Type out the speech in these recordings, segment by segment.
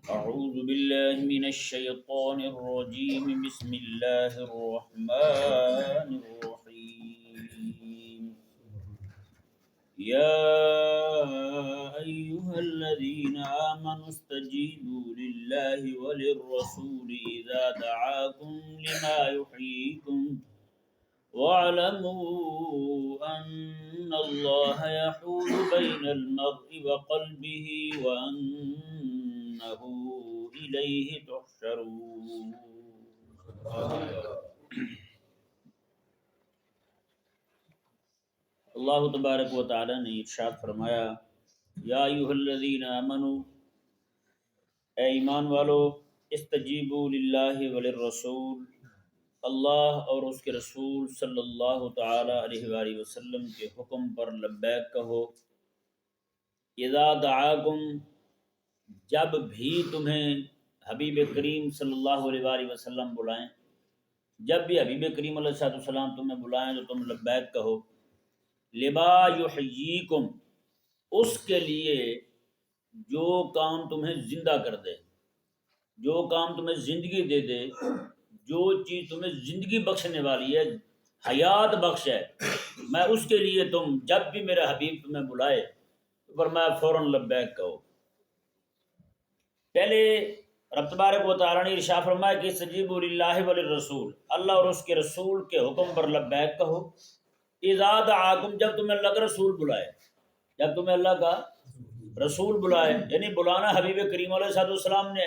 أعوذ بالله من الشيطان الرجيم. بسم الله الرحمن الرحيم. يا أيها الذين آمنوا استجيبوا لله وللرسول إذا دعاكم لما يحييكم واعلموا أن الله يحول بين المرء وقلبه وأنه إليه تحشرون. اللہ تبارک و تعالی نے ارشاد فرمایا، یا ایھا الذین آمنوا، اے ایمان والو، استجیبوا للہ وللرسول، اللہ اور اس کے رسول صلی اللہ تعالی علیہ وآلہ وسلم کے حکم پر لبیک کہو۔ اذا دعاکم، جب بھی تمہیں حبیب کریم صلی اللہ علیہ وآلہ وسلم بلائیں، جب بھی حبیب کریم علیہ السلام تمہیں بلائیں تو تم لبیک کہو۔ لما یحییکم، اس کے لیے جو کام تمہیں زندہ کر دے، جو کام تمہیں زندگی دے دے، جو چیز تمہیں زندگی بخشنے والی ہے، حیات بخش ہے، میں اس کے لیے تم جب بھی میرا حبیب تمہیں بلائے تو فرمایا فوراً لبیک کہو۔ پہلے رب تبارک و تعالیٰ نے ارشاد فرمایا کہ استجیبوا للہ وللرسول، اللہ اور اس کے رسول کے حکم پر لبیک کہو۔ اذا دعاکم، جب تمہیں اللہ کا رسول بلائے، جب تمہیں اللہ کا رسول بلائے، یعنی بلانا حبیب کریم علیہ السلام نے،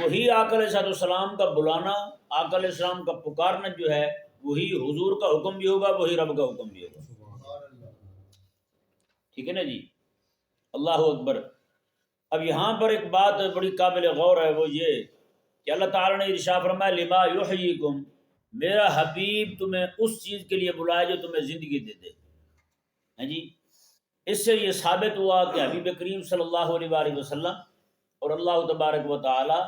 وہی آقا علیہ السلام کا بلانا، آقا علیہ السلام کا پکارنا جو ہے، وہی حضور کا حکم بھی ہوگا، وہی رب کا حکم بھی ہوگا۔ ٹھیک ہے نا جی، اللہ اکبر۔ اب یہاں پر ایک بات بڑی قابل غور ہے، وہ یہ کہ اللہ تعالیٰ نے ارشاد فرمایا لما یحییکم، میرا حبیب تمہیں اس چیز کے لیے بلائے جو تمہیں زندگی دے دے۔ ہیں جی، اس سے یہ ثابت ہوا کہ حبیب کریم صلی اللہ علیہ وآلہ وسلم اور اللہ تبارک و تعالی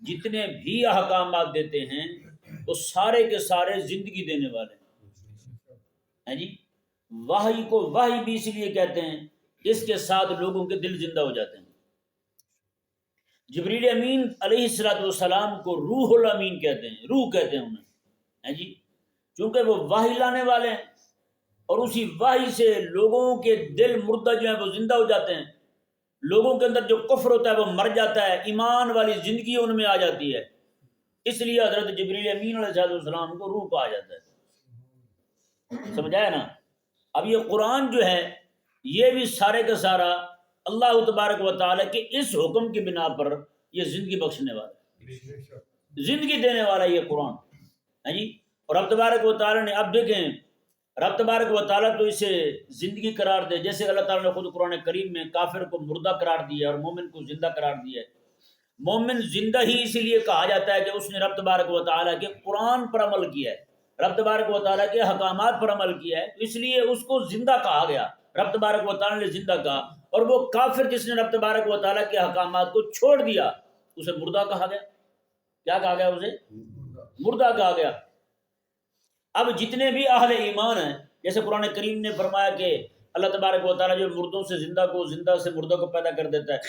جتنے بھی احکامات دیتے ہیں وہ سارے کے سارے زندگی دینے والے ہیں جی۔ وحی کو وحی بھی اس لیے کہتے ہیں، اس کے ساتھ لوگوں کے دل زندہ ہو جاتے ہیں۔ جبریل امین علیہ السلام کو روح الامین کہتے ہیں، روح کہتے ہیں انہیں، ہیں جی، چونکہ وہ وحی لانے والے ہیں، اور اسی وحی سے لوگوں کے دل مردہ جو ہیں وہ زندہ ہو جاتے ہیں، لوگوں کے اندر جو کفر ہوتا ہے وہ مر جاتا ہے، ایمان والی زندگی ان میں آ جاتی ہے، اس لیے حضرت جبریل امین علیہ السلام کو روح کہا جاتا ہے۔ سمجھایا نا؟ اب یہ قرآن جو ہے یہ بھی سارے کا سارا اللہ تبارک و تعالیٰ کے اس حکم کی بنا پر یہ زندگی بخشنے والا ہے، زندگی دینے والا یہ قرآن ہے جی۔ اور رب تبارک و تعالیٰ نے، اب دیکھیں، رب تبارک و تعالیٰ تو اسے زندگی قرار دے، جیسے اللہ تعالیٰ نے خود قرآن کریم میں کافر کو مردہ قرار دیا اور مومن کو زندہ قرار دیا ہے۔ مومن زندہ ہی اسی لیے کہا جاتا ہے کہ اس نے رب تبارک و تعالیٰ کے قرآن پر عمل کیا ہے، رب تبارک و تعالیٰ کے حکامات پر عمل کیا ہے، اس لیے اس کو زندہ کہا گیا، رب تبارک و تعالیٰ نے زندہ کہا۔ اور وہ کافر جس نے رب تبارک و تعالیٰ کے حکامات کو چھوڑ دیا، اسے مردہ کہا گیا۔ کیا کہا گیا؟ اسے مردہ کہا گیا۔ اب جتنے بھی اہل ایمان ہیں، جیسے قرآن کریم نے فرمایا کہ اللہ تبارک و تعالیٰ جو مردوں سے زندہ کو، زندہ سے مردوں کو پیدا کر دیتا ہے،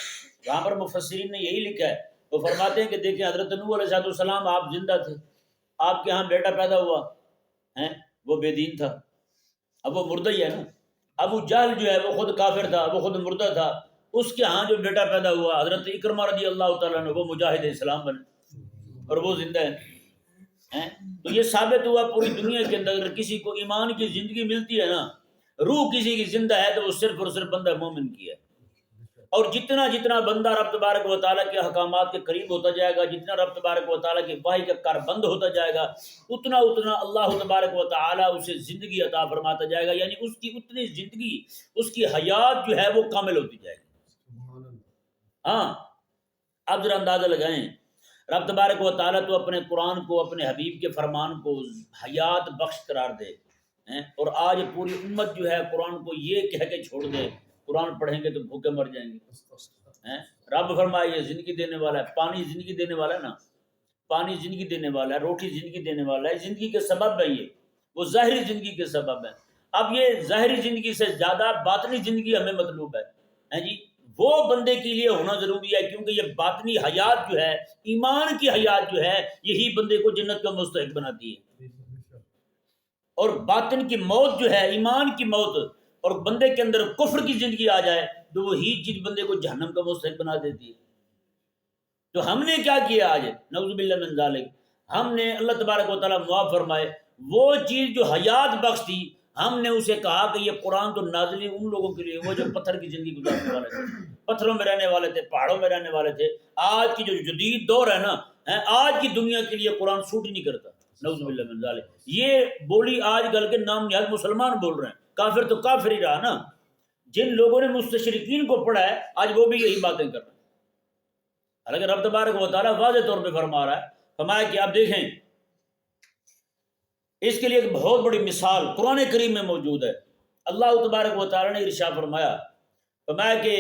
وہاں پر مفسرین نے یہی لکھا ہے، وہ فرماتے ہیں کہ دیکھیں حضرت نوح علیہ السلام آپ زندہ تھے، آپ کے ہاں بیٹا پیدا ہوا ہے، وہ بے دین تھا، اب وہ مردہ ہی ہے نا۔ ابو جہل جو ہے وہ خود کافر تھا، وہ خود مردہ تھا، اس کے ہاں جو بیٹا پیدا ہوا حضرت اکرمہ رضی اللہ تعالیٰ عنہ، وہ مجاہد اسلام بنے اور وہ زندہ ہے۔ تو یہ ثابت ہوا پوری دنیا کے اندر اگر کسی کو ایمان کی زندگی ملتی ہے نا، روح کسی کی زندہ ہے، تو وہ صرف اور صرف بندہ مومن کی ہے۔ اور جتنا جتنا بندہ رب تبارک و تعالیٰ کے احکامات کے قریب ہوتا جائے گا، جتنا رب تبارک و تعالیٰ کے وحی کا کار بند ہوتا جائے گا، اتنا اتنا اللہ تبارک و تعالیٰ اسے زندگی عطا فرماتا جائے گا، یعنی اس کی اتنی زندگی، اس کی حیات جو ہے وہ کامل ہوتی جائے گی۔ ہاں، اب ذرا اندازہ لگائیں، رب تبارک و تعالیٰ تو اپنے قرآن کو، اپنے حبیب کے فرمان کو حیات بخش قرار دے، اور آج پوری امت جو ہے قرآن کو یہ کہہ کے چھوڑ دے قرآن پڑھیں گے تو بھوکے مر جائیں گے۔ رب فرمائے یہ زندگی دینے والا ہے، پانی زندگی دینے والا ہے نا، پانی زندگی دینے والا ہے، روٹی زندگی دینے والا ہے، زندگی کے سبب ہے، یہ وہ ظاہری زندگی کے سبب ہے۔ اب یہ ظاہری زندگی سے زیادہ باطنی زندگی ہمیں مطلوب ہے جی۔ وہ بندے کے لیے ہونا ضروری ہے، کیونکہ یہ باطنی حیات جو ہے، ایمان کی حیات جو ہے، یہی بندے کو جنت کا مستحق بناتی ہے۔ اور باطن کی موت جو ہے، ایمان کی موت، اور بندے کے اندر کفر کی زندگی آ جائے تو وہی چیز بندے کو جہنم کا مستحق بنا دیتی ہے۔ تو ہم نے کیا کیا آج؟ نعوذ باللہ من ذالک، ہم نے اللہ تبارک و تعالیٰ معاف فرمائے، وہ چیز جو حیات بخش تھی، ہم نے اسے کہا کہ یہ قرآن تو نازل ہی ان لوگوں کے لیے وہ جو پتھر کی زندگی گزارنے والے تھے، پتھروں میں رہنے والے تھے، پہاڑوں میں رہنے والے تھے۔ آج کی جو جدید دور ہے نا، آج کی دنیا کے لیے قرآن سوٹ ہی نہیں کرتا، نعوذ باللہ من ذالک۔ یہ بولی آج کل کے نام نہاد مسلمان بول رہے ہیں، کافر تو کافر ہی رہا نا۔ جن لوگوں نے مستشرقین کو پڑھا ہے آج وہ بھی یہی باتیں کر رہے ہیں، حالانکہ رب تبارک و تعالیٰ واضح طور پہ فرما رہا ہے، فرمایا کہ آپ دیکھیں اس کے لیے ایک بہت بڑی مثال قرآن کریم میں موجود ہے۔ اللہ تبارک و تعالیٰ نے ارشاد فرمایا کہ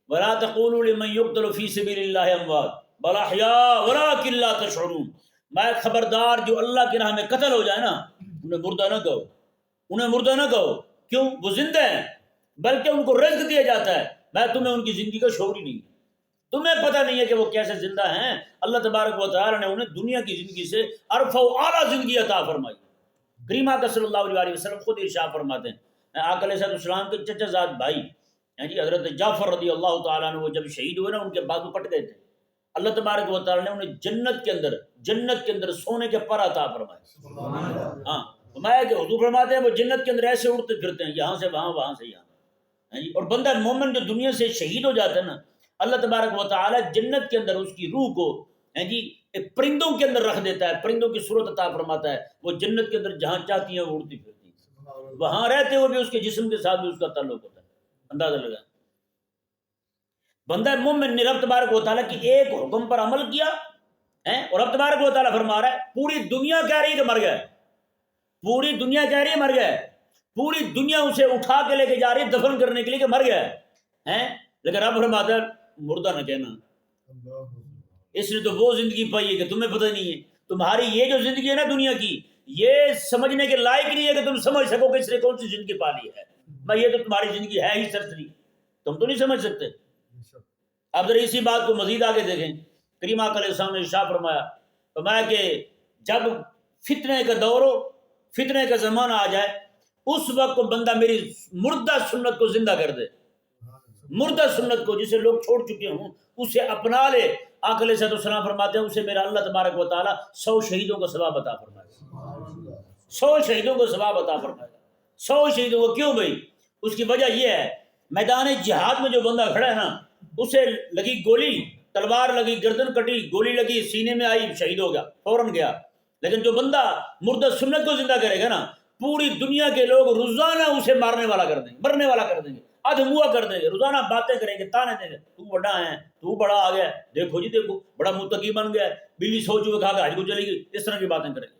وَلَا تَقُولُوا لِمَنْ يُقْتَلُ فِي سَبِيلِ اللَّهِ أَمْوَاتٌ بَلْ أَحْيَاءٌ وَلَٰكِن لَّا تَشْعُرُونَ۔ میں خبردار جو اللہ کی راہ میں قتل ہو جائے نا، انہیں مردہ نہ کہو، انہیں مردہ نہ کہو، کیوں؟ وہ زندہ ہیں، بلکہ ان کو رزق دیا جاتا ہے۔ میں تمہیں ان کی زندگی کا شعور ہی نہیں، تمہیں پتہ نہیں ہے کہ وہ کیسے زندہ ہیں۔ اللہ تبارک و تعالیٰ نے انہیں دنیا کی زندگی سے عرفہ و اعلیٰ زندگی عطا فرمائی۔ کریم آقا صلی اللہ علیہ وسلم خود ارشاد فرماتے ہیں، آقا علیہ السلام کے چچا زاد بھائی جی حضرت جعفر رضی اللہ تعالیٰ عنہ وہ جب شہید ہوئے نا، ان کے بازو کٹ گئے تھے، اللہ تبارک و تعالیٰ نے انہیں جنت کے اندر سونے کے پر عطا فرمائے۔ ہاں فرمایا کہ حضور فرماتے ہیں وہ جنت کے اندر ایسے اڑتے پھرتے ہیں، یہاں سے وہاں، وہاں سے یہاں۔ اور بندہ مومن جو دنیا سے شہید ہو جاتا ہے نا، اللہ تبارک و تعالیٰ جنت کے اندر اس کی روح کو جی ایک پرندوں کے اندر رکھ دیتا ہے، پرندوں کی صورت عطا فرماتا ہے، وہ جنت کے اندر جہاں چاہتی ہیں وہ اڑتی پھرتی ہیں، وہاں رہتے ہوئے بھی اس کے جسم کے ساتھ بھی اس کا تعلق ہوتا ہے۔ اندازہ لگا، بندہ مومن نے رب تبارک و تعالیٰ کی ایک حکم پر عمل کیا اور رب تبارک و تعالیٰ فرما رہا ہے پوری دنیا کہہ رہی ہے کہ مر گیا ہے، پوری دنیا کہہ رہی ہے مر گیا ہے، پوری دنیا اسے اٹھا کے لے کے جا رہی ہے دفن کرنے کے لیے کہ مر گیا ہے، لیکن رب فرماتا ہے مردہ نہ کہنا، اس نے تو وہ زندگی پائی ہے کہ تمہیں پتہ نہیں ہے، تمہاری یہ جو زندگی ہے نا دنیا کی، یہ سمجھنے کے لائق نہیں ہے کہ تم سمجھ سکو کہ اس نے کون سی زندگی پا لی ہے، میں یہ تو تمہاری زندگی ہے ہی سرسری، تم تو نہیں سمجھ سکتے۔ اب ذرا اسی بات کو مزید آگے دیکھیں، کریم آقا علیہ السلام نے ارشاد فرمایا کہ جب فتنے کا دور ہو، فتنے کا زمانہ آ جائے، اس وقت کو بندہ میری مردہ سنت کو زندہ کر دے، مردہ سنت کو جسے لوگ چھوڑ چکے ہوں اسے اپنا لے۔ آقا علیہ السلام فرماتے ہیں اسے میرا اللہ تبارک و تعالیٰ 100 شہیدوں کا ثواب عطا فرمائے گا، 100 شہیدوں کو ثواب عطا فرمائے گا، 100 شہیدوں کو۔ کیوں بھائی؟ اس کی وجہ یہ ہے میدان جہاد میں جو بندہ کھڑا ہے نا، اسے لگی گولی، تلوار لگی، گردن کٹی، گولی لگی، سینے میں آئی، شہید ہو گیا، فوراً گیا۔ لیکن جو بندہ مردہ سنت کو زندہ کرے گا نا، پوری دنیا کے لوگ روزانہ اسے مارنے والا کر دیں گے، مرنے والا کر دیں گے، ادھموا کر دیں گے، روزانہ باتیں کریں گے، تانے دیں گے، تو بڑا ہے، تو بڑا آ گیا، دیکھو جی دیکھو بڑا متقی بن گیا، بلی سو چوہے کھا کے حج کو چلی گئی، اس طرح کی باتیں کریں گے۔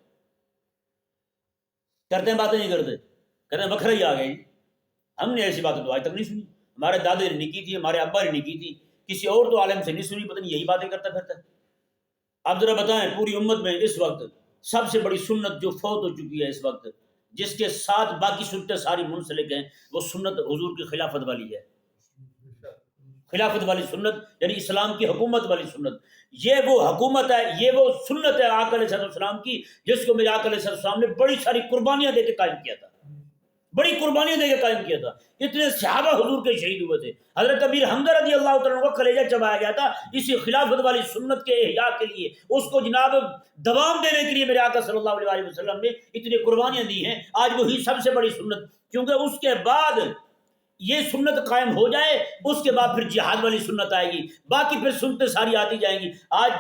کرتے ہیں باتیں نہیں کرتے، کہتے ہیں بکھرا ہی آ گئے۔ ہم نے ایسی باتیں تو آج تک نہیں سنی، ہمارے دادے نے نہیں کی تھی، ہمارے ابا نے نہیں کی تھی، کسی اور تو عالم سے نہیں سنی، پتہ نہیں یہی باتیں کرتا پھرتا ہے۔ آپ ذرا بتائیں پوری امت میں اس وقت سب سے بڑی سنت جو فوت ہو چکی ہے اس وقت، جس کے ساتھ باقی سنتیں ساری منسلک ہیں، وہ سنت حضور کی خلافت والی ہے، خلافت والی سنت، یعنی اسلام کی حکومت والی سنت۔ یہ وہ حکومت ہے، یہ وہ سنت ہے آقا علیہ السلام کی، جس کو میرے آقا علیہ السلام نے بڑی ساری قربانیاں دے کے قائم کیا تھا، بڑی قربانیاں دے کے قائم کیا تھا۔ اتنے صحابہ حضور کے شہید ہوئے تھے، حضرت امیر حمزہ رضی اللہ تعالیٰ عنہ کو کلیجہ چبایا گیا تھا اسی خلافت والی سنت کے احیاء کے لیے، اس کو جناب دوام دینے کے لیے میرے آقا صلی اللہ علیہ وسلم نے اتنی قربانیاں دی ہیں۔ آج وہی سب سے بڑی سنت، کیونکہ اس کے بعد یہ سنت قائم ہو جائے، اس کے بعد پھر جہاد والی سنت آئے گی، باقی پھر سنتیں ساری آتی جائیں گی۔ آج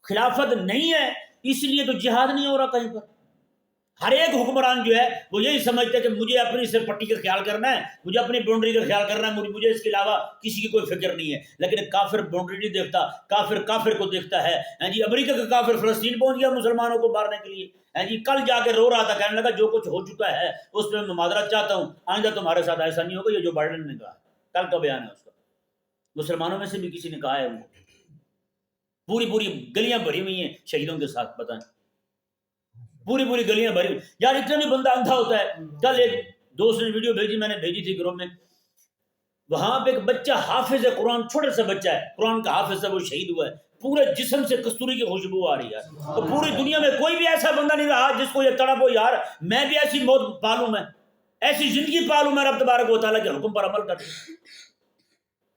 خلافت نہیں ہے اس لیے تو جہاد نہیں ہو رہا کہیں پر۔ ہر ایک حکمران جو ہے وہ یہی سمجھتا ہے کہ مجھے اپنی سر پٹی کا خیال کرنا ہے، مجھے اپنی باؤنڈری کا خیال کرنا ہے، مجھے اس کے علاوہ کسی کی کوئی فکر نہیں ہے۔ لیکن کافر باؤنڈری نہیں دیکھتا، کافر کو دیکھتا ہے۔ جی امریکہ کا کافر فلسطین پہنچ گیا مسلمانوں کو مارنے کے لیے، جی کل جا کے رو رہا تھا، کہنے لگا جو کچھ ہو چکا ہے اس پہ میں معذرت چاہتا ہوں، آئندہ تمہارے ساتھ ایسا نہیں ہوگا۔ یہ جو بائیڈن نے کہا، کل کا بیان ہے اس کا، مسلمانوں میں سے بھی کسی نے کہا ہے، پوری گلیاں بھری ہوئی ہیں شہیدوں کے ساتھ، بتائیں پوری گلیاں بھری۔ یار اتنا بھی بندہ اندھا ہوتا ہے۔ کل ایک دوست نے ویڈیو بھیجی، میں نے بھیجی تھی گروپ میں، وہاں پہ ایک بچہ حافظ قرآن، چھوٹا سا بچہ ہے، قرآن کا حافظ ہے، وہ شہید ہوا ہے، پورے جسم سے کستوری کی خوشبو آ رہی ہے، اور پوری دنیا میں کوئی بھی ایسا بندہ نہیں رہا جس کو یہ تڑپ ہو یار میں بھی ایسی موت پالوں، میں ایسی زندگی پالوں، میں رب تبارک و تعالیٰ کے حکم پر عمل کروں۔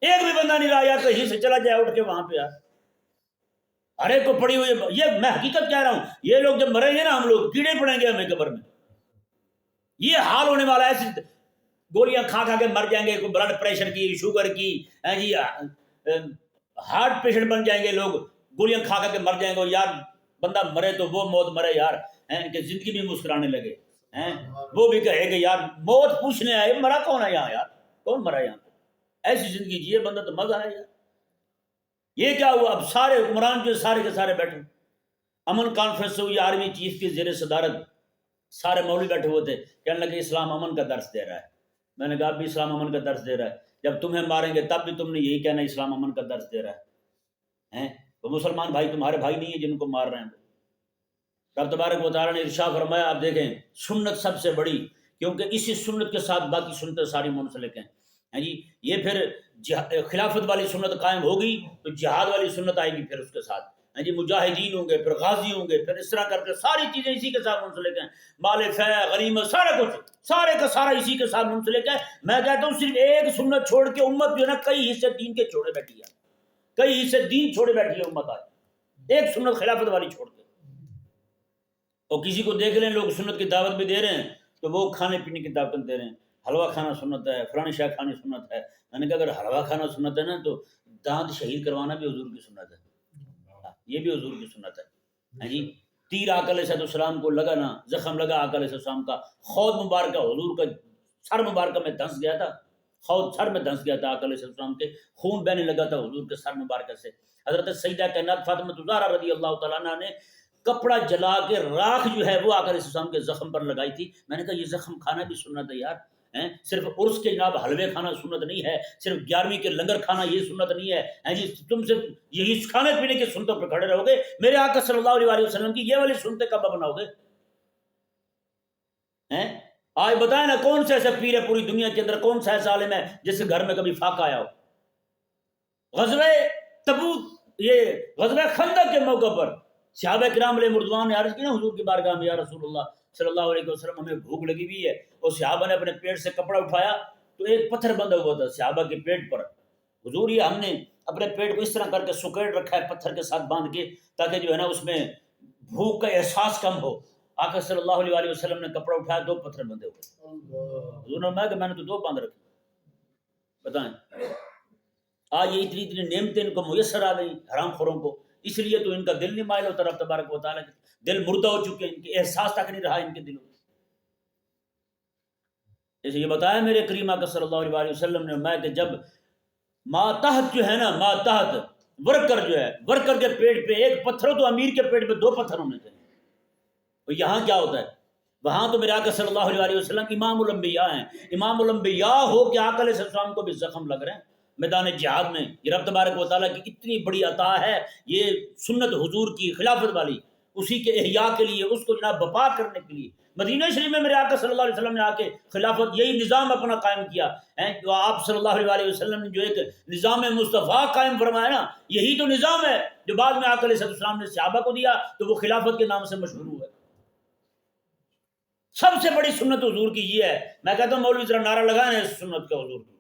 ایک بھی بندہ نہیں رہا یار کہیں سے چلا جائے اٹھ کے وہاں پہ یار، ہر ایک کو پڑی ہوئی ہے۔ یہ میں حقیقت کہہ رہا ہوں، یہ لوگ جب مریں گے نا ہم لوگ کیڑے پڑیں گے ہمیں قبر میں، یہ حال ہونے والا ہے۔ ایسی گولیاں کھا کھا کے مر جائیں گے، کوئی بلڈ پریشر کی، شوگر کی، جی ہارٹ پیشنٹ بن جائیں گے لوگ، گولیاں کھا کھا کے مر جائیں گے، اور یار بندہ مرے تو وہ موت مرے یار کہ زندگی بھی مسکرانے لگے، وہ بھی کہے کہ یار موت پوچھنے آئے مرا کون ہے یہاں، یار کون مرا یہاں پہ، ایسی زندگی جیے بندہ تو مزہ آئے یار۔ یہ کیا ہوا، اب سارے حکمران جو سارے کے سارے بیٹھے، امن کانفرنس ہوئی آرمی چیف کی زیر صدارت، سارے مولوی بیٹھے ہوئے تھے، کہنے لگے اسلام امن کا درس دے رہا ہے۔ میں نے کہا اب بھی اسلام امن کا درس دے رہا ہے، جب تمہیں ماریں گے تب بھی تم نے یہی کہنا اسلام امن کا درس دے رہا ہے، وہ مسلمان بھائی تمہارے بھائی نہیں ہیں جن کو مار رہے ہیں۔ رب تبارک و تعالیٰ نے ارشاد فرمایا، آپ دیکھیں سنت سب سے بڑی، کیونکہ اسی سنت کے ساتھ باقی سنتیں ساری منسلک ہیں جی۔ یہ پھر خلافت والی سنت قائم ہوگی تو جہاد والی سنت آئے گی پھر اس کے ساتھ جی، مجاہدین ہوں گے، پھر غازی ہوں گے، پھر اس طرح کر کے ساری چیزیں اسی کے ساتھ منسلک ہیں، مال فیع غنیمت سارا کچھ سارے کا سارا اسی کے ساتھ منسلک ہے۔ میں کہتا ہوں صرف ایک سنت چھوڑ کے امت جو ہے نا کئی حصے دین کے چھوڑے بیٹھی ہے، کئی حصے دین چھوڑے بیٹھی ہے امت آج، ایک سنت خلافت والی چھوڑ کے۔ اور کسی کو دیکھ لیں لوگ سنت کی دعوت بھی دے رہے ہیں تو وہ کھانے پینے کی دعوت دے رہے ہیں، حلوہ کھانا سنت ہے، فلانی شاہ کھانی سنت ہے۔ میں نے کہا اگر حلوہ کھانا سنت ہے نا تو دانت شہید کروانا بھی حضور کی سنت ہے، یہ بھی حضور کی سنت ہے جی۔ تیر آقا علیہ السلام کو لگا نا، زخم لگا آقا علیہ السلام کا، خود مبارکہ حضور کا سر مبارکہ میں دھنس گیا تھا، خود سر میں دھنس گیا تھا آقا علیہ السلام کے، خون بہنے لگا تھا حضور کے سر مبارکہ سے۔ حضرت سیدہ کائنات فاطمہ الزہرا رضی اللہ تعالیٰ عنہ نے کپڑا جلا کے راکھ جو ہے وہ آقا علیہ السلام کے زخم پر لگائی تھی۔ میں نے کہا یہ زخم کھانا بھی سنت ہے یار، صرف عرس کے جناب حلوے کھانا سنت نہیں ہے، صرف 11ویں کے لنگر کھانا یہ سنت نہیں ہے جی، تم صرف یہی کھانے پینے کے سنتوں پہ کھڑے رہو گے، میرے آقا صلی اللہ علیہ وسلم کی یہ والی سنتیں کب بناؤ گے؟ آج بتائیں نا کون سے ایسا پیر ہے پوری دنیا کے اندر، کون سا ایسا عالم ہے جس کے گھر میں کبھی فاقہ آیا ہو؟ غزوہ تبوک، یہ غزوہ خندق کے موقع پر صحابہ کرام علیہ رضوان نے عرض کی نا حضور کی بارگاہ میں، یا رسول اللہ صلی اللہ علیہ وسلم ہمیں بھوک لگی ہوئی ہے، اور صحابہ نے اپنے پیٹ سے کپڑا اٹھایا تو ایک پتھر بندھا ہوا تھا صحابہ کے پیٹ پر۔ حضور یہ ہم نے اپنے پیٹ کو اس طرح کر کے سکیڑ رکھا ہے پتھر کے ساتھ باندھ کے، تاکہ جو ہے نا اس میں بھوک کا احساس کم ہو۔ آقا صلی اللہ علیہ وسلم نے کپڑا اٹھایا، 2 پتھر بندھے ہوئے۔ حضور نے فرمایا کہ میں نے تو 2 باندھ رکھے۔ بتائیں آج یہ اتنی نعمتیں ان کو میسر آ گئی حرام خوروں کو، اس لیے تو ان کا دل نہیں مائل ہوتا رب تبارک و تعالیٰ کے، دل مردہ ہو چکے، ان کے احساس تک نہیں رہا ان کے دلوں میں۔ جیسے یہ بتایا میرے کریم آقا صلی اللہ علیہ وسلم نے، میں کہ جب ماتحت جو ہے نا، ماتحت ورکر جو ہے، ورکر کے پیٹ پہ ایک پتھر ہو تو امیر کے پیٹ پہ 2 پتھر ہونے چاہیے۔ اور یہاں کیا ہوتا ہے؟ وہاں تو میرے آقا صلی اللہ علیہ وسلم امام الانبیاء ہیں، امام الانبیاء ہو کہ آقا علیہ السلام کو بھی زخم لگ رہے ہیں میدان جہاد میں۔ یہ رب تبارک و تعالیٰ کی اتنی بڑی عطا ہے، یہ سنت حضور کی خلافت والی، اسی کے احیاء کے لیے، اس کو جناب بپا کرنے کے لیے مدینہ شریف میں میرے آقا صلی اللہ علیہ وسلم نے آ کے خلافت یہی نظام اپنا قائم کیا ہے۔ جو آپ صلی اللہ علیہ وسلم نے جو ایک نظام مصطفیٰ قائم فرمایا نا، یہی تو نظام ہے جو بعد میں آقا علیہ السلام نے صحابہ کو دیا تو وہ خلافت کے نام سے مشہور ہوا ہے۔ سب سے بڑی سنت حضور کی یہ ہے۔ میں کہتا ہوں مولوی ذرا نعرہ لگائیں اس سنت کا حضور کی،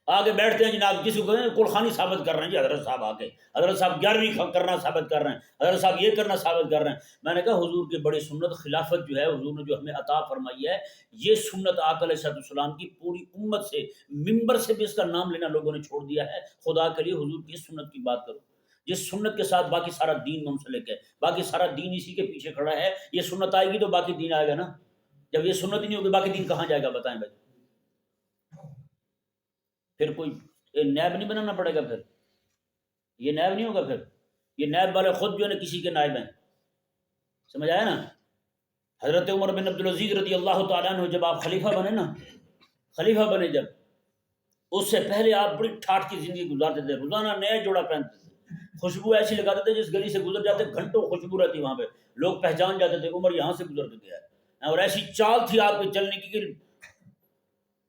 آگے بیٹھتے ہیں جناب کسی کو کلخانی ثابت کر رہے ہیں جی، حضرت صاحب آ کے، حضرت صاحب 11ویں کرنا ثابت کر رہے ہیں، حضرت صاحب یہ کرنا ثابت کر رہے ہیں۔ میں نے کہا حضور کی بڑی سنت خلافت جو ہے، حضور نے جو ہمیں عطا فرمائی ہے، یہ سنت آقا علیہ السلام کی پوری امت سے، ممبر سے بھی اس کا نام لینا لوگوں نے چھوڑ دیا ہے۔ خدا کے لیے حضور کی سنت کی بات کرو، جس سنت کے ساتھ باقی سارا دین منسلک ہے، باقی سارا دین اسی کے پیچھے کھڑا ہے۔ یہ سنت آئے گی تو باقی دین آئے گا نا، جب یہ سنت ہی نہیں ہوگی باقی دین کہاں جائے گا؟ بتائیں بھائی، پھر کوئی نیب نہیں بنانا پڑے گا، پھر یہ نیب نہیں ہوگا، پھر یہ نیب والے خود جو ہے نا کسی کے نائب ہیں، سمجھ آیا نا؟ حضرت عمر بن عبدالعزیز رضی اللہ تعالیٰ عنہ جب آپ خلیفہ بنے نا، خلیفہ بنے جب، اس سے پہلے آپ بڑی ٹھاٹ کی زندگی گزارتے تھے، روزانہ نیا جوڑا پہنتے تھے، خوشبو ایسی لگاتے تھے جس گلی سے گزر جاتے گھنٹوں خوشبو رہتی وہاں پہ، لوگ پہچان جاتے تھے عمر یہاں سے گزر کے گیا ہے، اور ایسی چال تھی آپ کے چلنے کی کہ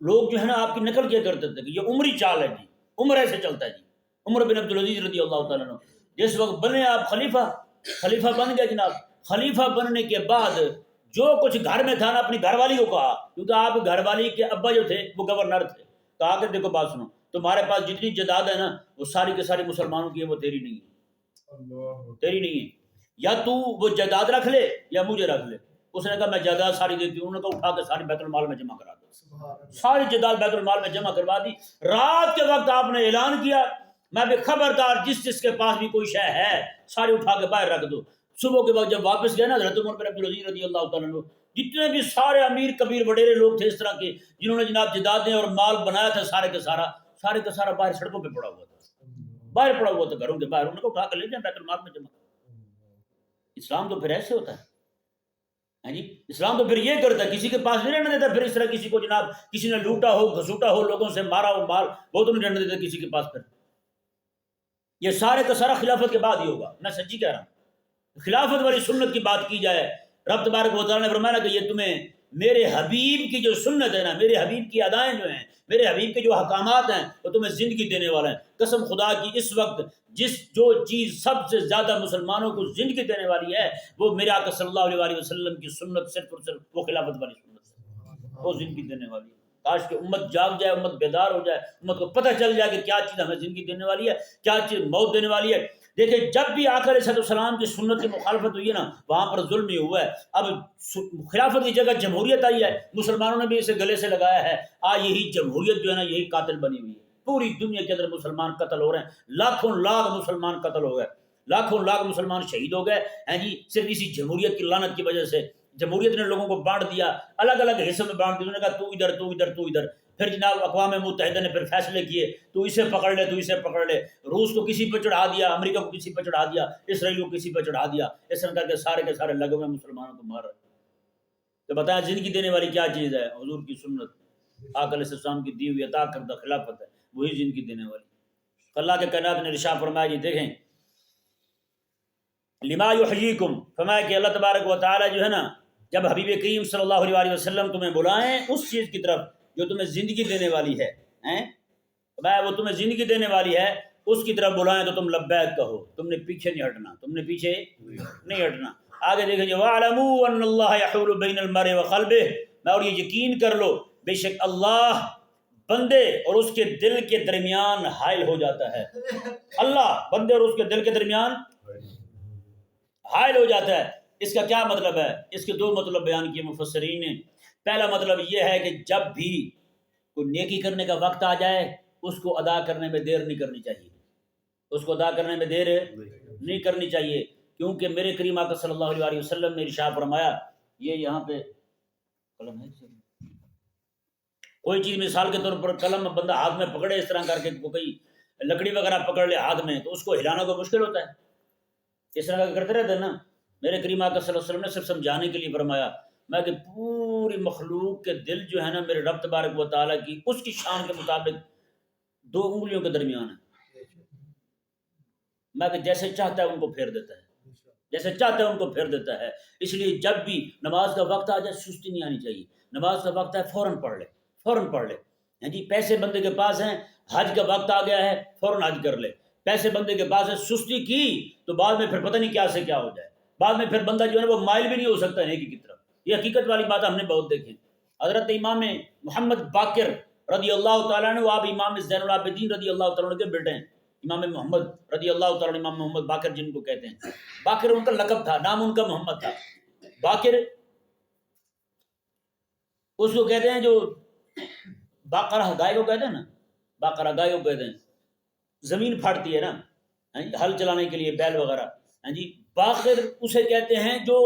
لوگ جو ہے نا آپ کی نقل کیا کرتے تھے کہ یہ عمری چال ہے جی، عمر ایسے چلتا ہے جی. عمر بن عبدالعزیز رضی اللہ تعالیٰ عنہ جس وقت بنے آپ خلیفہ بن گئے جناب. خلیفہ بننے کے بعد جو کچھ گھر میں تھا نا اپنی گھر والی کو کہا، کیونکہ آپ گھر والی کے ابا جو تھے وہ گورنر تھے، کہا کہ دیکھو بات سنو، تمہارے پاس جتنی جائیداد ہے نا وہ ساری کے ساری مسلمانوں کی ہے، وہ تیری نہیں ہے، تیری نہیں ہے، یا تو وہ جائیداد رکھ لے یا مجھے رکھ لے. اس نے کہا میں جائیداد ساری دیتی ہوں. انہوں نے کہا اٹھا کے ساری بیت المال میں جمع کرا دو. ساری جائیداد بیت المال میں جمع کروا دی. رات کے وقت آپ نے اعلان کیا میں بھی خبردار جس کے پاس بھی کوئی شے ہے ساری اٹھا کے باہر رکھ دو. صبح کے وقت جب واپس گئے نا حضرت عمر بن عبدالعزیز رضی اللہ تعالیٰ عنہ، جتنے بھی سارے امیر کبیر وڈیرے لوگ تھے اس طرح کے جنہوں نے جناب جائیدادیں اور مال بنایا تھا، سارے کا سارا باہر سڑکوں پہ پڑا ہوا تھا، باہر پڑا ہوا تھا گھروں کے باہر. انہوں نے اٹھا کے لے جائیں بیت المال میں جمع. اسلام تو پھر ایسے ہوتا ہے جی. اسلام تو پھر یہ کرتا ہے کسی کے پاس نہیں رہنے دیتا. پھر اس طرح کسی کو جناب کسی نے لوٹا ہو گھسوٹا ہو لوگوں سے مارا ہو مال وہ تو نہیں رہنے دیتا کسی کے پاس. پھر یہ سارے کا سارا خلافت کے بعد ہی ہوگا. میں سچی کہہ رہا ہوں. خلافت والی سنت کی بات کی جائے، رب تبارک و تعالیٰ نے فرمایا کہ یہ تمہیں میرے حبیب کی جو سنت ہے نا، میرے حبیب کی ادائیں جو ہیں، میرے حبیب کے جو احکامات ہیں وہ تمہیں زندگی دینے والا ہے. قسم خدا کی اس وقت جو چیز سب سے زیادہ مسلمانوں کو زندگی دینے والی ہے وہ میرے آقا صلی اللہ علیہ وسلم کی سنت، صرف اور صرف وہ خلافت والی سنت ہے، وہ زندگی دینے والی ہے. کاش کہ امت جاگ جائے، امت بیدار ہو جائے، امت کو پتہ چل جائے کہ کیا چیز ہمیں زندگی دینے والی ہے، کیا چیز موت دینے والی ہے. دیکھیں جب بھی آقا علیہ السلام کی سنت کی مخالفت ہوئی ہے نا وہاں پر ظلم ہی ہوا ہے. اب خلافت کی جگہ جمہوریت آئی ہے، مسلمانوں نے بھی اسے گلے سے لگایا ہے. یہی جمہوریت جو ہے نا یہی قاتل بنی ہوئی ہے. پوری دنیا کے اندر مسلمان قتل ہو رہے ہیں، لاکھوں لاکھ مسلمان قتل ہو گئے، لاکھوں لاکھ مسلمان شہید ہو گئے ہیں جی، صرف اسی جمہوریت کی لعنت کی وجہ سے. جمہوریت نے لوگوں کو بانٹ دیا، الگ الگ حصوں میں بانٹ دیا. انہوں نے کہا تو ادھر تو ادھر تو ادھر. پھر جناب اقوام متحدہ نے پھر فیصلے کیے تو اسے پکڑ لے تو اسے پکڑ لے، روس کو کسی پہ چڑھا دیا، امریکہ کو کسی پہ چڑھا دیا، اسرائیل کو کسی پہ چڑھا دیا. اس طرح کر کے سارے لگے ہوئے مسلمانوں کو مار رہے. تو بتائیں زندگی دینے والی کیا چیز ہے؟ حضور کی سنت، آقا علیہ السلام کی دی ہوئی عطا کردہ خلافت ہے، وہی زندگی دینے والی. اللہ کے کائنات نے ارشاد فرمایا جی دیکھیں لما یحییکم، فرمایا کہ اللہ تبارک و تعالی جو ہے نا جب حبیب کریم صلی اللہ علیہ وسلم تمہیں بلائیں اس چیز کی طرف جو تمہیں زندگی دینے والی ہے، وہ تمہیں زندگی دینے والی ہے اس کی طرف بلائیں تو تم لبیک کہو. تم نے پیچھے نہیں ہٹنا، تم نے پیچھے نہیں ہٹنا. آگے دیکھیں جی وَاعْلَمُوا أَنَّ اللَّهَ يَحُولُ بَيْنَ الْمَرْءِ وَقَلْبِهِ، اور یہ یقین کر لو بے شک اللہ بندے اور اس کے دل کے درمیان حائل ہو جاتا ہے. اللہ بندے اور اس کے دل کے درمیان حائل ہو جاتا ہے. اس کا کیا مطلب ہے؟ اس کے دو مطلب بیان کیے مفسرین نے. پہلا مطلب یہ ہے کہ جب بھی کوئی نیکی کرنے کا وقت آ جائے اس کو ادا کرنے میں دیر نہیں کرنی چاہیے، اس کو ادا کرنے میں دیر نہیں کرنی چاہیے، کیونکہ میرے کریم آقا صلی اللہ علیہ وسلم نے ارشاد فرمایا. یہ یہاں پہ قلم ہے، کوئی چیز مثال کے طور پر قلم بندہ ہاتھ میں پکڑے اس طرح کر کے کوئی لکڑی وغیرہ پکڑ لے ہاتھ میں تو اس کو ہلانا کو مشکل ہوتا ہے، اس طرح کرتے رہتے ہیں نا. میرے کریم آقا صلی اللہ علیہ وسلم نے صرف سمجھانے کے لیے فرمایا میں کہ پوری مخلوق کے دل جو ہے نا میرے رب تبارک و تعالیٰ کی اس کی شان کے مطابق 2 انگلیوں کے درمیان ہے. میں کہ جیسے چاہتا ہے ان کو پھیر دیتا ہے، جیسے چاہتا ہے ان کو پھیر دیتا ہے. اس لیے جب بھی نماز کا وقت آ جائے سستی نہیں آنی چاہیے. نماز کا وقت ہے فوراً پڑھ لے. جی پیسے بندے کے پاس ہیں، حج کا وقت آ گیا ہے فوراً حج کر لے. پیسے بندے کے پاس ہے، سستی کی تو بعد میں پھر پتہ نہیں کیا سے کیا ہو جائے، بعد میں پھر بندہ جو ہے وہ مائل بھی نہیں ہو سکتا نیکی کی طرف. یہ حقیقت والی بات ہم نے بہت دیکھی. حضرت امام محمد باقر رضی اللہ تعالیٰ عنہ، آپ امام زین العابدین رضی اللہ تعالیٰ عنہ کے بیٹے ہیں. امام محمد رضی اللہ تعالیٰ عنہ، امام محمد باقر جن کو کہتے ہیں. باقر ان کا لقب تھا، نام ان کا محمد تھا. باقر اس کو کہتے ہیں جو باقرہ گائے کو کہتے ہیں نا، باقرہ گائے کو کہتے ہیں، زمین پھاڑتی ہے نا ہل چلانے کے لیے بیل وغیرہ. جی باقر اسے کہتے ہیں جو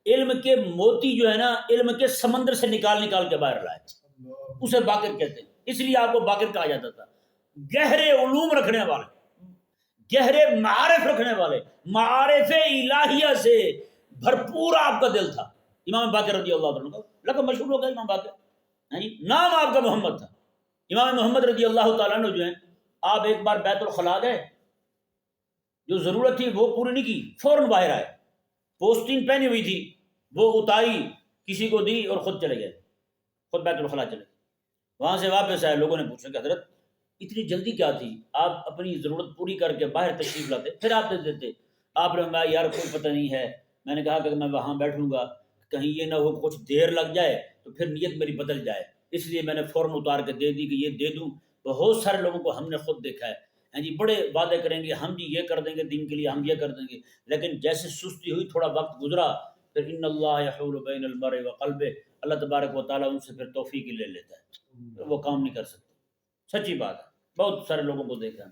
علم کے موتی جو ہے نا علم کے سمندر سے نکال کے باہر لائے، اسے باقر کہتے ہیں. اس لیے آپ کو باقر کہا جاتا تھا. گہرے علوم رکھنے والے، گہرے معارف رکھنے والے، معارف الہیہ سے بھرپور آپ کا دل تھا. امام باقر رضی اللہ عنہ کا لقب مشہور ہو گیا امام باقر. نام آپ کا محمد تھا. امام محمد رضی اللہ تعالیٰ عنہ جو ہیں آپ ایک بار بیت الخلاء گئے، جو ضرورت تھی وہ پوری نہیں کی، فوراً باہر آئے. پوسٹین پہنی ہوئی تھی وہ اتاری، کسی کو دی اور خود چلے گئے، خود بیت الخلاء چلے. وہاں سے واپس آئے، لوگوں نے پوچھا کہ حضرت اتنی جلدی کیا تھی، آپ اپنی ضرورت پوری کر کے باہر تشریف لاتے پھر آپ دے دیتے۔ آپ نے کہا یار کوئی پتہ نہیں ہے، میں نے کہا کہ میں وہاں بیٹھوں گا کہیں یہ نہ ہو کچھ دیر لگ جائے تو پھر نیت میری بدل جائے، اس لیے میں نے فوراً اتار کے دے دی کہ یہ دے دوں۔ بہت سارے لوگوں کو ہم نے خود دیکھا ہے، ہاں جی، بڑے وعدے کریں گے ہم جی یہ کر دیں گے دین کے لیے، ہم یہ کر دیں گے، لیکن جیسے سستی ہوئی تھوڑا وقت گزرا پھر ان اللہ یحول بین المرء وقلبہ، اللہ تبارک و تعالیٰ ان سے پھر توفیق لے لیتا ہے، وہ کام نہیں کر سکتے۔ سچی بات ہے، بہت سارے لوگوں کو دیکھا ہے،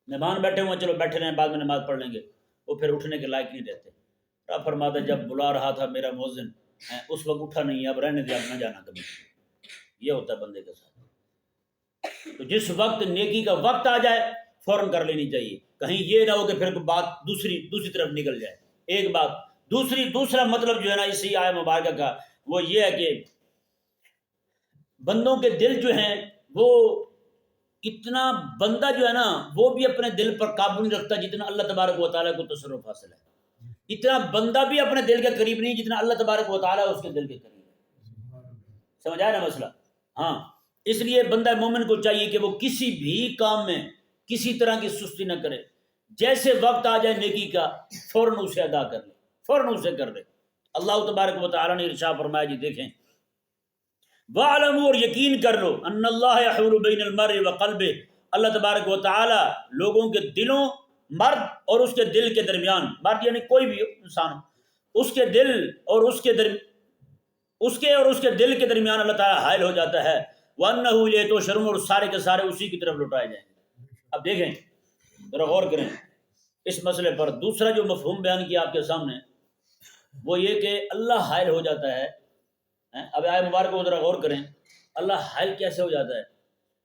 مہمان بیٹھے ہوئے چلو بیٹھے رہیں بعد میں نماز پڑھ لیں گے، وہ پھر اٹھنے کے لائق نہیں رہتے۔ آپ فرماتا جب بلا رہا تھا میرا مؤذن اس وقت اٹھا نہیں، اب رہنے دے، اب نہ جانا کبھی۔ یہ ہوتا ہے بندے کے ساتھ۔ تو جس وقت نیکی کا وقت آ جائے فوراً کر لینی چاہیے، کہیں یہ نہ ہو کہ پھر بات دوسری طرف نکل جائے۔ ایک بات، دوسرا مطلب جو ہے نا اسی آیت مبارکہ کا وہ یہ ہے کہ بندوں کے دل جو ہیں وہ اتنا بندہ جو ہے نا وہ بھی اپنے دل پر قابو نہیں رکھتا جتنا اللہ تبارک و تعالیٰ کو تصرف حاصل ہے۔ اتنا بندہ بھی اپنے دل کے قریب نہیں جتنا اللہ تبارک و تعالیٰ اس کے دل کے قریب ہے۔ سمجھ آیا نا مسئلہ؟ ہاں، اس لیے بندہ مومن کو چاہیے کہ وہ کسی بھی کام میں کسی طرح کی سستی نہ کرے، جیسے وقت آ جائے نیکی کا فوراً اسے ادا کر لے، فوراً اسے کر لے۔ اللہ تبارک و تعالیٰ نے ارشاد فرمایا جی دیکھیں، وَاعْلَمُوا، اور یقین کر لو، ان اللہ یحول بین المرء وقلبہ، اللہ تبارک و تعالیٰ لوگوں کے دلوں، مرد اور اس کے دل کے درمیان، مرد یعنی کوئی بھی انسان، اس کے دل اور اس کے دل کے درمیان اللہ تعالیٰ حائل ہو جاتا ہے، وَأَنَّهُ إِلَيْهِ تُحْشَرُونَ، اور سارے کے سارے اسی کی طرف لوٹائے جائیں گے۔ اب دیکھیں ذرا غور کریں اس مسئلے پر۔ دوسرا جو مفہوم بیان کیا آپ کے سامنے وہ یہ کہ اللہ حائل ہو جاتا ہے۔ اب آئے مبارک کو ذرا غور کریں، اللہ حائل کیسے ہو جاتا ہے؟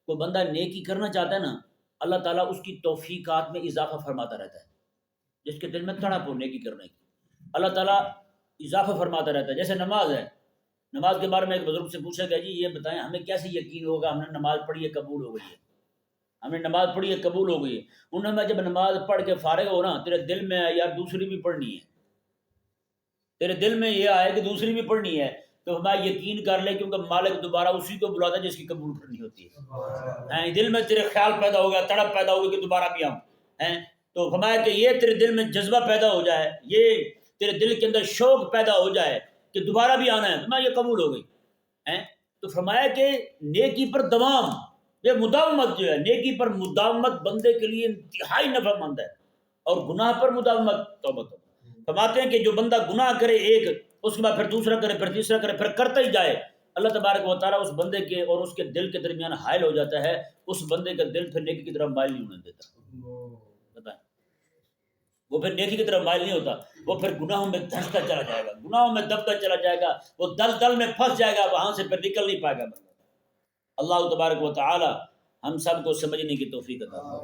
کوئی بندہ نیکی کرنا چاہتا ہے نا، اللہ تعالیٰ اس کی توفیقات میں اضافہ فرماتا رہتا ہے۔ جس کے دل میں تڑپ ہو نیکی کرنے کی، اللہ تعالیٰ اضافہ فرماتا رہتا ہے۔ جیسے نماز ہے، نماز کے بارے میں ایک بزرگ سے پوچھا گیا جی یہ بتائیں ہمیں کیسے یقین ہوگا ہم نے نماز پڑھی ہے قبول ہو گئی ہے، ہم نے نماز پڑھی ہے قبول ہو گئی ہے؟ انہوں نے جب نماز پڑھ کے فارغ ہو نا تیرے دل میں یار دوسری بھی پڑھنی ہے، تیرے دل میں یہ آئے کہ دوسری بھی پڑھنی ہے، تو ہمیں یقین کر لے کیونکہ مالک دوبارہ اسی کو بلاتا ہے جس کی قبول کرنی ہوتی ہے۔ دل میں تیرے خیال پیدا ہو گیا، تڑپ پیدا ہو گئی کہ دوبارہ بھی آؤں، تو فرمایا کہ یہ تیرے دل میں جذبہ پیدا ہو جائے، یہ تیرے دل کے اندر شوق پیدا ہو جائے کہ دوبارہ بھی آنا ہے، فرمایا یہ قبول ہو گئی۔ تو فرمایا کہ نیکی پر دوام، یہ مداومت جو ہے، نیکی پر مداومت بندے کے لیے انتہائی نفع مند ہے، اور گناہ پر مداومت توبہ۔ فرماتے ہیں کہ جو بندہ گناہ کرے ایک، اس کے بعد پھر دوسرا کرے، پھر تیسرا کرے، پھر کرتا ہی جائے، اللہ تبارک و تعالیٰ اس بندے کے اور اس کے دل کے درمیان حائل ہو جاتا ہے، اس بندے کا دل پھر نیکی کی طرف مائل نہیں ہونے دیتا۔ بتائیں، وہ پھر نیکی کی طرف مائل نہیں ہوتا، وہ پھر گناہوں میں دھنستا چلا جائے گا، گناہوں میں دبتا چلا جائے گا، وہ دل میں پھنس جائے گا، وہاں سے پھر نکل نہیں پائے گا بندہ۔ اللہ تبارک و تعالیٰ ہم سب کو سمجھنے کی توفیق عطا فرمائے۔